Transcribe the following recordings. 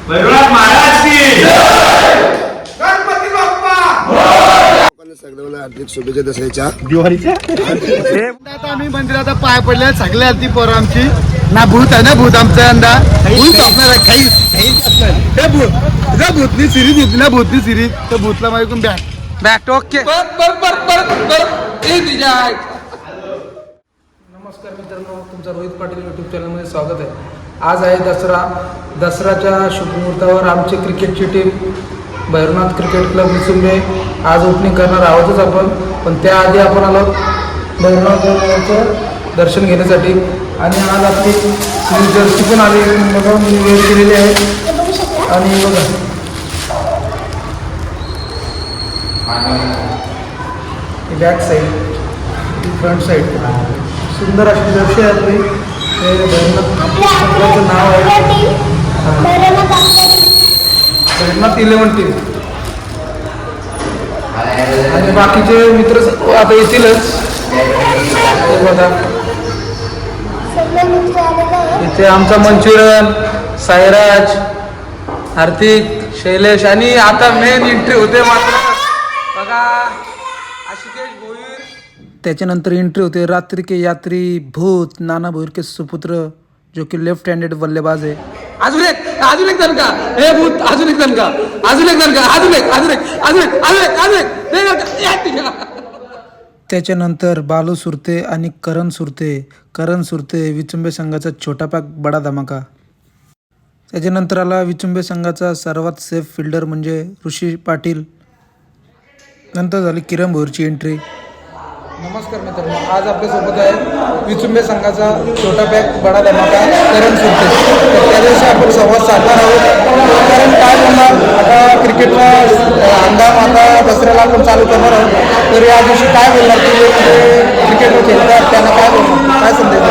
भैरवनाथ महाराज की गणपती बाप्पा सगळ्यांना हार्दिक शुभेच्छा दसऱ्याच्या दिवाळीच्या आता आम्ही मंदिरात पाय पडल्या सगळ्या आरती पोरं आमची ना भूत आहे ना भूत आमचा यंदा भूत असणार आहे काहीच असणार हे भूत जर भूतनी सिरीज येते ना भूतनी सिरीज तर भूतला माहिती बॅक ओके नमस्कार मित्रांनो, तुमचं रोहित पाटील यूट्यूब चॅनलमध्ये स्वागत आहे. आज आहे दसराच्या शुभमुहूर्तावर आमची क्रिकेटची टीम भैरवनाथ क्रिकेट क्लब विसुंबे आज ओपनिंग करणार आहोतच आपण. पण त्याआधी आपण आलो भैरवनाथचं दर्शन घेण्यासाठी आणि आज आपली जर्सी पण आली बघा मी वेळ केलेली आहे. आणि बघा बॅक साईड फ्रंट साईड सुंदर अशी जर्सी आहे आपली. भैरवनाथचं नाव आहे भैरवनाथ 11 टीम. आणि बाकीचे मित्र आता येतीलच. हे बघा इथे आमचा मंचुरियन, साईराज, हार्दिक, शैलेश आणि आता मेन एंट्री होते मात्र बघा आशिकेश भोईर. त्याच्यानंतर एंट्री होते रात्रि के यात्री भूत नाना भोईर के सुपुत्र जो की लेफ्ट हँडेड बल्लेबाज आहे. अजून एक जण का हे भूत, अजून एक जण का त्याच्यानंतर बालू सुरते आणि करण सुरते विचुंबे संघाचा छोटा पॅक बडा धमाका. त्याच्यानंतर आला विचुंबे संघाचा सर्वात सेफ फिल्डर म्हणजे ऋषी पाटील. नंतर झाली किरण भोईरची एंट्री. नमस्कार मित्रांनो, आज आपल्यासोबत आहे विचुंबे संघाचा छोटा पॅक बडा धमाका करण सुरते. तर त्या दिवशी आपण संवाद साधणार आहोत. कारण काय बोलणार आता क्रिकेटला हंगाम आता दसऱ्याला आपण चालू करणार आहोत. तर या दिवशी काय बोलणार की क्रिकेटवर खेळतात त्यांना काय बोलणार, काय संदेश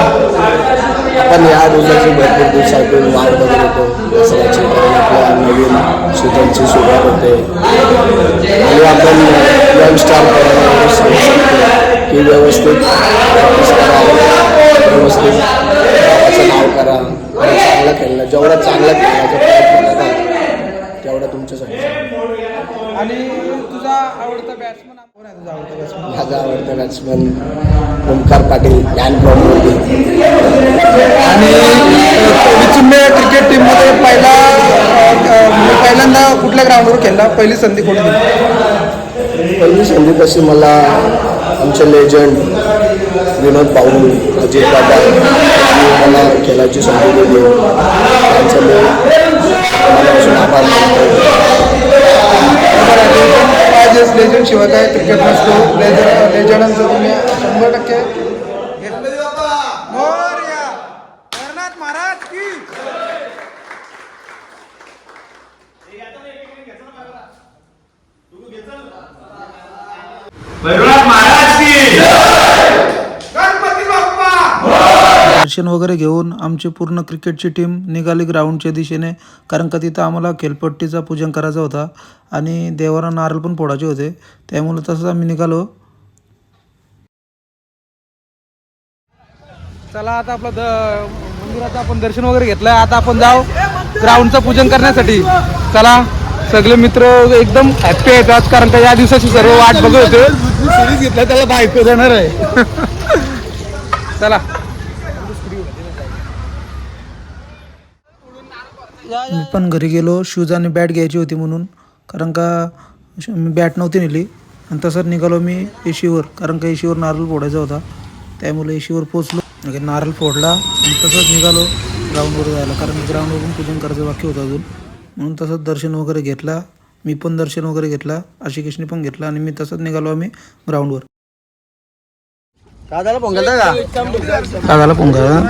आपण या दिवसाची भरपूर दिवसातून वाट बघत होतो. दसऱ्याची आपल्या नवीन सीझनची सुरुवात होते आणि आपण यंगस्टार सांगू शकतो की व्यवस्थित प्रॅक्टिस करा, व्यवस्थित गावाचं नाव करा आणि चांगलं खेळणं. जेवढा चांगला खेळण्याचा प्रयत्न कराल तेवढा तुमच्यासाठी. आणि तुझा आवडता बॅट्समन कोण आहे? तुझा आवडता बॅट्समन? माझा आवडता batsman Omkar Patil man from Mumbai. आणि विचुंबे क्रिकेट टीममध्ये पहिल्यांदा कुठल्या ग्राउंडवर खेळला? पहिली संधी कोणी दिली? पहिली संधी तशी मला आमचे लेजंड विनोद भाऊ, अजित दादा यांनी मला खेळायची संधी दिली. त्यांचं मी मनापासून आभार मानतो. लेजंड शिवाय काय क्रिकेट नसतो. लेजंडांचं तुम्ही 100% महाराज की भैरवनाथ महाराज की गणपती बाप्पा. दर्शन वगैरे घेऊन आमची पूर्ण क्रिकेटची टीम निघाली ग्राउंडच्या दिशेने. कारण का तिथं आम्हाला खेळपट्टीचा पूजन करायचा होता आणि देवाला नारळ पण फोडायचे होते. त्यामुळे तसंच आम्ही निघालो. चला आता आपलं मंदिराचं आपण दर्शन वगैरे घेतलं. आता आपण जाऊ ग्राउंडचं पूजन करण्यासाठी. चला सगळे मित्र एकदम हॅप्पी आहेत आज कारण का या दिवसाची सर्व वाट बघत होते. सिरीज घेतला त्याला बायको देणार आहे. चला मी पण घरी गेलो. शूज आणि बॅट घ्यायची होती म्हणून, कारण का मी बॅट नव्हती नेली. आणि तसंच निघालो मी एशीवर, कारण का एशीवर नारळ फोडायचा होता. त्यामुळे एशीवर पोचलो, नारळ फोडला आणि तसंच निघालो ग्राउंडवर जायला. कारण ग्राउंडवरून पूजन करायचं बाकी होतं अजून. म्हणून तसंच दर्शन वगैरे घेतला. मी पण दर्शन वगैरे घेतला, आशिकेशने पण घेतला आणि मी तसंच निघालो आम्ही ग्राउंडवर. दादाला पोंगल का? दादाला पोंगल आता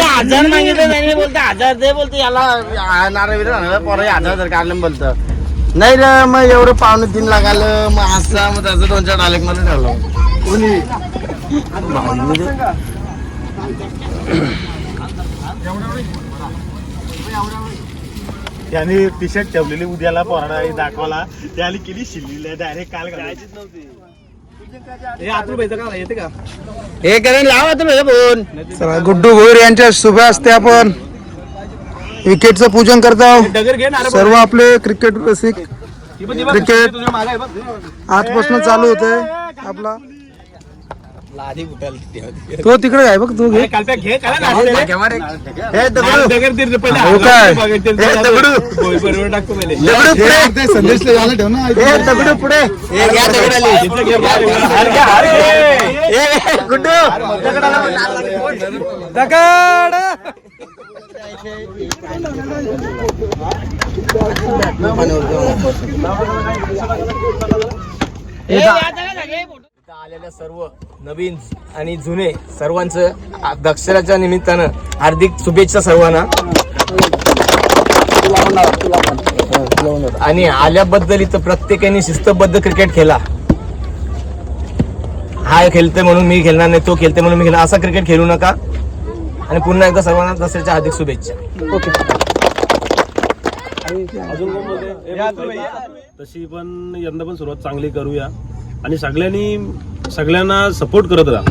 1000 मागितलं त्यांनी, बोलते 1000 दे, बोलते याला नारळ पोरं 1000 काढलं बोलतं. नाही रे मग एवढं 2.5-3 लाख आलं. मग असा मग त्याचं 2-4 डायलेक्ट मध्ये ठरलं कोणी. त्याने टी शर्ट ठेवलेली उद्याला पोराडा दाखवाला त्याने केली शिल्ली डायरेक्ट काल घालायचीच नव्हती. हे करून लावा तुम्ही फोन. चला गुड्डू भोईर यांच्या शुभ हस्ते आपण विकेटचं पूजन करतो. सर्व आपले क्रिकेट रसिक क्रिकेट आजपासून चालू होतंय आपला. तो तिकडे आहे बघ, तू घे. हो काय संदेश ठेव ना. दगडू पुढे आलेल्या सर्व नवीन आणि जुने सर्वांचं दक्षराच्या निमित्तानं हार्दिक शुभेच्छा सर्वांना. आणि आल्याबद्दल इथं प्रत्येकाने शिस्तबद्ध क्रिकेट खेळा. हा खेळते म्हणून मी खेळणार नाही, तो खेळते म्हणून मी खेळणार, असा क्रिकेट खेळू नका. आणि पुन्हा एकदा सर्वांना दसऱ्याच्या हार्दिक शुभेच्छा. तशी पण यंदा पण सुरुवात चांगली करूया आणि सगळ्यांना सपोर्ट करत राहा.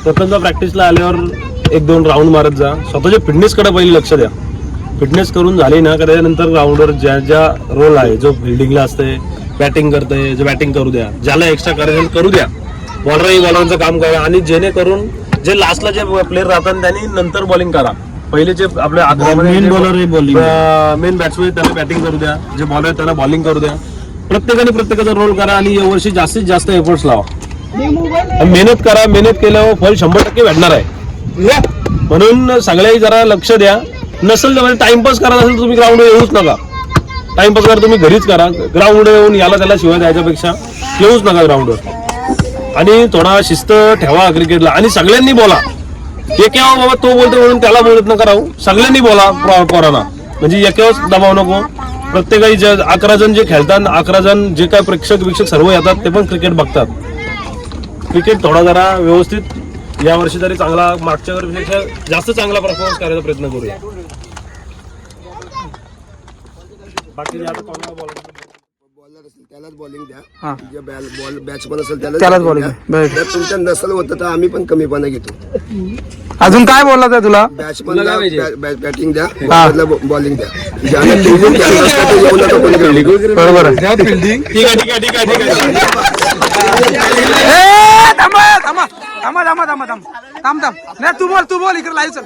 प्रथमतः प्रॅक्टिसला आल्यावर 1-2 राऊंड मारत जा. स्वतःच्या फिटनेसकडे पहिले लक्ष द्या. फिटनेस करून झाली ना का त्याच्यानंतर ग्राउंडवर ज्या रोल आहे, जो फिल्डिंगला असते, बॅटिंग करते, जो बॅटिंग करू द्या, ज्याला एक्स्ट्रा करायचं करू द्या. बॉलरचं काम करा आणि जेणेकरून जे लास्टला जे प्लेयर राहतात त्यांनी नंतर बॉलिंग करा. पहिले जे आपले मेन बॉलर मेन बॅट्समॅन त्यांना बॅटिंग करू द्या, जे बॉलर त्यांना बॉलिंग करू द्या. प्रत्येकाने प्रत्येकाचा रोल करा आणि यावर्षी जास्तीत जास्त एफर्ट्स लावा. मेहनत करा. मेहनत केल्यावर फळ 100% भेटणार आहे. म्हणून सगळ्याही जरा लक्ष द्या. नसेल तर टाइमपास करा असेल तुम्ही ग्राउंडवर येऊच नका. टाइमपास करा तुम्ही घरीच करा. ग्राउंडवर येऊन याला त्याला शिवाय द्यायच्यापेक्षा येऊच नका ग्राउंडवर. आणि थोडा शिस्त ठेवा क्रिकेटला. आणि सगळ्यांनी बोला. एकेवा बाबा तो बोलतो म्हणून त्याला बोलत नका राहू. सगळ्यांनी बोला पोरांना. म्हणजे एकेवाच दबाव नको. प्रत्येकाही 11 जण जे खेळतात, 11 जण जे काय प्रेक्षक सर्व येतात ते पण क्रिकेट बघतात. क्रिकेट थोडा जरा व्यवस्थित यावर्षी तरी चांगला, मागच्या वर्षीपेक्षा जास्त चांगला परफॉर्मन्स करायचा प्रयत्न करूया. बाकी बॉलर असेल त्यालाच बॉलिंग द्या. जे बॅट्समन असेल त्यालाच bowling द्या. जर तुमच्या नसल होतं तर आम्ही पण कमीपणा घेतो. अजून काय बोलला त्या तुला? बॅट्समनला बॅटिंग द्या, बॉलिंग द्या. ज्याला fielding द्या, नसतं ते येऊ नका कोणी खेळू. बरोबर आहे. ठीक आहे. नाही तू बोल इकडे लाईव्ह चल.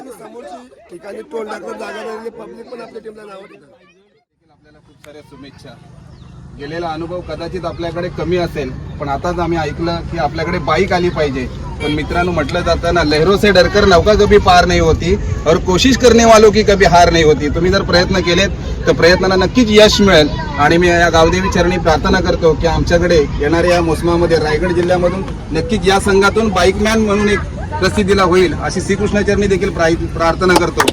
ठिकाणी टोल टाकत जागा राहिली, पब्लिक पण आपल्या टीमला नाव देतात. आपल्याला खूप साऱ्या शुभेच्छा. गेलेला अनुभव कदाचित आपल्याकडे कमी असेल, पण आताच आम्ही ऐकलं की आपल्याकडे बाईक आली पाहिजे. पण मित्रांनो, म्हटलं जातं ना, लहरों से डरकर नौका कभी पार नहीं होती और कोशिश करने वालों की कभी हार नहीं होती. तुम्ही जर प्रयत्न केलेत तर प्रयत्नाला नक्कीच यश मिळेल. आणि मी या गावदेवी चरणी प्रार्थना करतो की आमच्याकडे येणाऱ्या या मोसमामध्ये रायगड जिल्ह्यामधून नक्कीच या संघातून बाईकमॅन म्हणून एक प्रसिद्धीला होईल अशी श्रीकृष्ण चरणी देखील प्रार्थना करतो.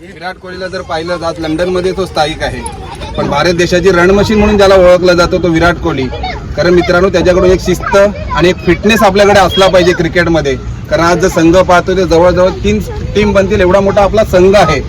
विराट कोहलीला जर पाहिलं जात लंडन मध्ये तो स्थायिक आहे, पण भारत देशाची रणमशीन म्हणून ज्याला ओळखला जातो तो विराट कोहली. कारण मित्रांनो, त्याच्याकडून एक शिस्त आणि एक फिटनेस आपल्याकडे असला पाहिजे क्रिकेटमध्ये. कारण आज जर संघ पाहतो ते जवळजवळ 3 टीम बनतील एवढा मोठा आपला संघ आहे.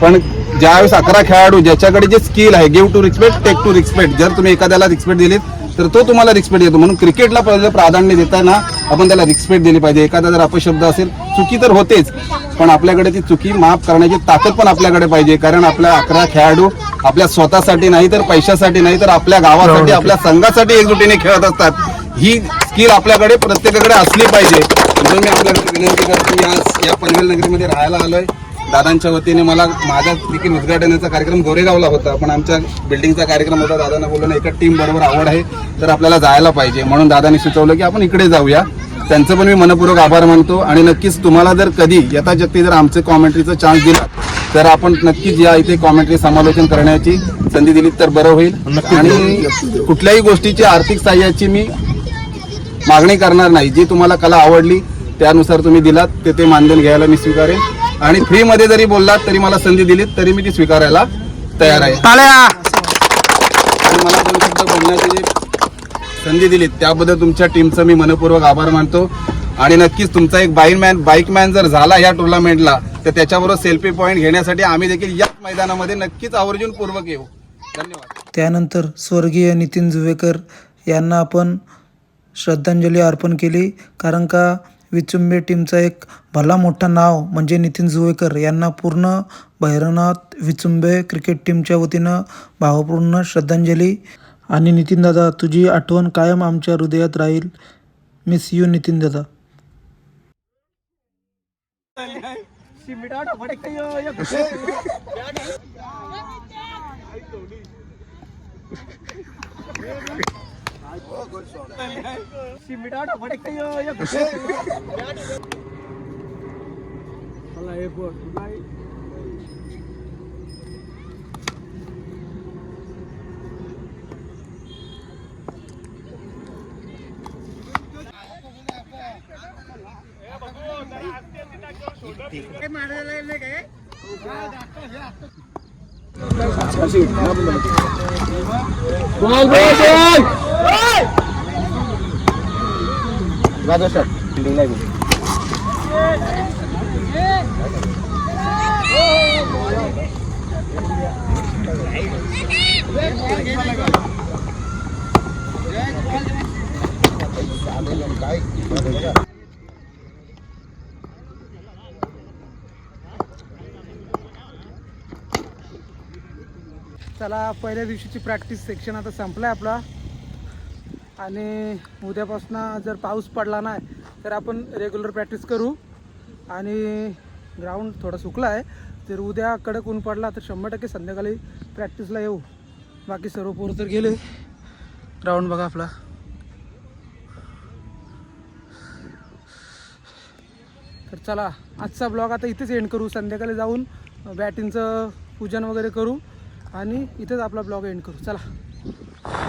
पण ज्यावेळेस 11 खेळाडू ज्याच्याकडे जे स्किल आहे, give to respect, take to respect, जर तुम्ही एखाद्याला रिस्पेक्ट दिलीत तर तो तुम्हाला रिस्पेक्ट देतो. म्हणून क्रिकेटला पहिलं प्राधान्य देताना आपण त्याला रिस्पेक्ट दिली पाहिजे. एखादा जर अपशब्द असेल, चुकी तर होतेच, पण आपल्याकडे ती चुकी माफ करण्याची ताकद पण आपल्याकडे पाहिजे. कारण आपल्या 11 खेळाडू आपल्या स्वतःसाठी नाही तर पैशासाठी नाही तर आपल्या गावासाठी, आपल्या संघासाठी एकजुटीने खेळत असतात. ही स्किल आपल्याकडे प्रत्येकाकडे असली पाहिजे. म्हणून मी आपल्याकडे विनंती करतो, या पनवेल नगरीमध्ये राहायला आलोय. दादांच्या वतीने मला माझा देखील उद्घाटनाचा कार्यक्रम गोरेगावला होता, पण आमच्या बिल्डिंगचा कार्यक्रम होता. दादांना बोललो ना, एका टीम बरोबर आवड आहे तर आपल्याला जायला पाहिजे. म्हणून दादांनी सुचवलं की आपण इकडे जाऊया. त्यांचं पण मी मनपूर्वक आभार मानतो. आणि नक्कीच तुम्हाला जर कधी यथाशक्ती जर आमचे कॉमेंट्रीचा चान्स दिला तर आपण नक्कीच या इथे कॉमेंट्री समालोचन करण्याची संधी दिली तर बरं होईल. आणि कुठल्याही गोष्टीची आर्थिक सहाय्याची मी मागणी करणार नाही. जी तुम्हाला कला आवडली त्यानुसार तुम्ही दिलात ते मानधन घ्यायला मी स्वीकारेन. आणि फ्रीमध्ये जरी बोललात तरी मला संधी दिलीत तरी मी ती स्वीकारायला तयार आहे. आणि मला 2 शब्द बोलण्याची जी संधी दिलीत त्याबद्दल तुमच्या टीमचं मी मनपूर्वक आभार मानतो. आणि नक्कीच तुमचा एक बाईकमॅन जर झाला या टुर्नामेंटला तर त्याच्याबरोबर सेल्फी पॉईंट घेण्यासाठी आम्ही देखील याच मैदानामध्ये नक्कीच आवर्जूनपूर्वक येऊ. धन्यवाद. त्यानंतर स्वर्गीय नितीन जुवेकर यांना आपण श्रद्धांजली अर्पण केली, कारण का विचुंबे टीमचा एक भला मोठा नाव म्हणजे नितीन जुवेकर यांना पूर्ण भैरवनाथ विचुंबे क्रिकेट टीमच्या वतीनं भावपूर्ण श्रद्धांजली. आणि नितीन दादा, तुझी आठवण कायम आमच्या हृदयात राहील. मिस यू नितीन दादा. चला, पहिल्या दिवशीची प्रॅक्टिस सेक्शन आता संपला आहे आपला. आणि उद्यापासून जर पाऊस पडला नाही तर आपण रेग्युलर प्रॅक्टिस करू. आणि ग्राउंड थोडा सुकला आहे, जर उद्या कडक ऊन पडला तर 100% संध्याकाळी प्रॅक्टिसला येऊ. बाकी सर्व पोरं तर गेले. ग्राउंड बघा आपला. तर चला, आजचा ब्लॉग आता इथेच एंड करू. संध्याकाळी जाऊन बॅटिंगचं पूजन वगैरे करू आणि इथेच आपला ब्लॉग एंड करू. चला.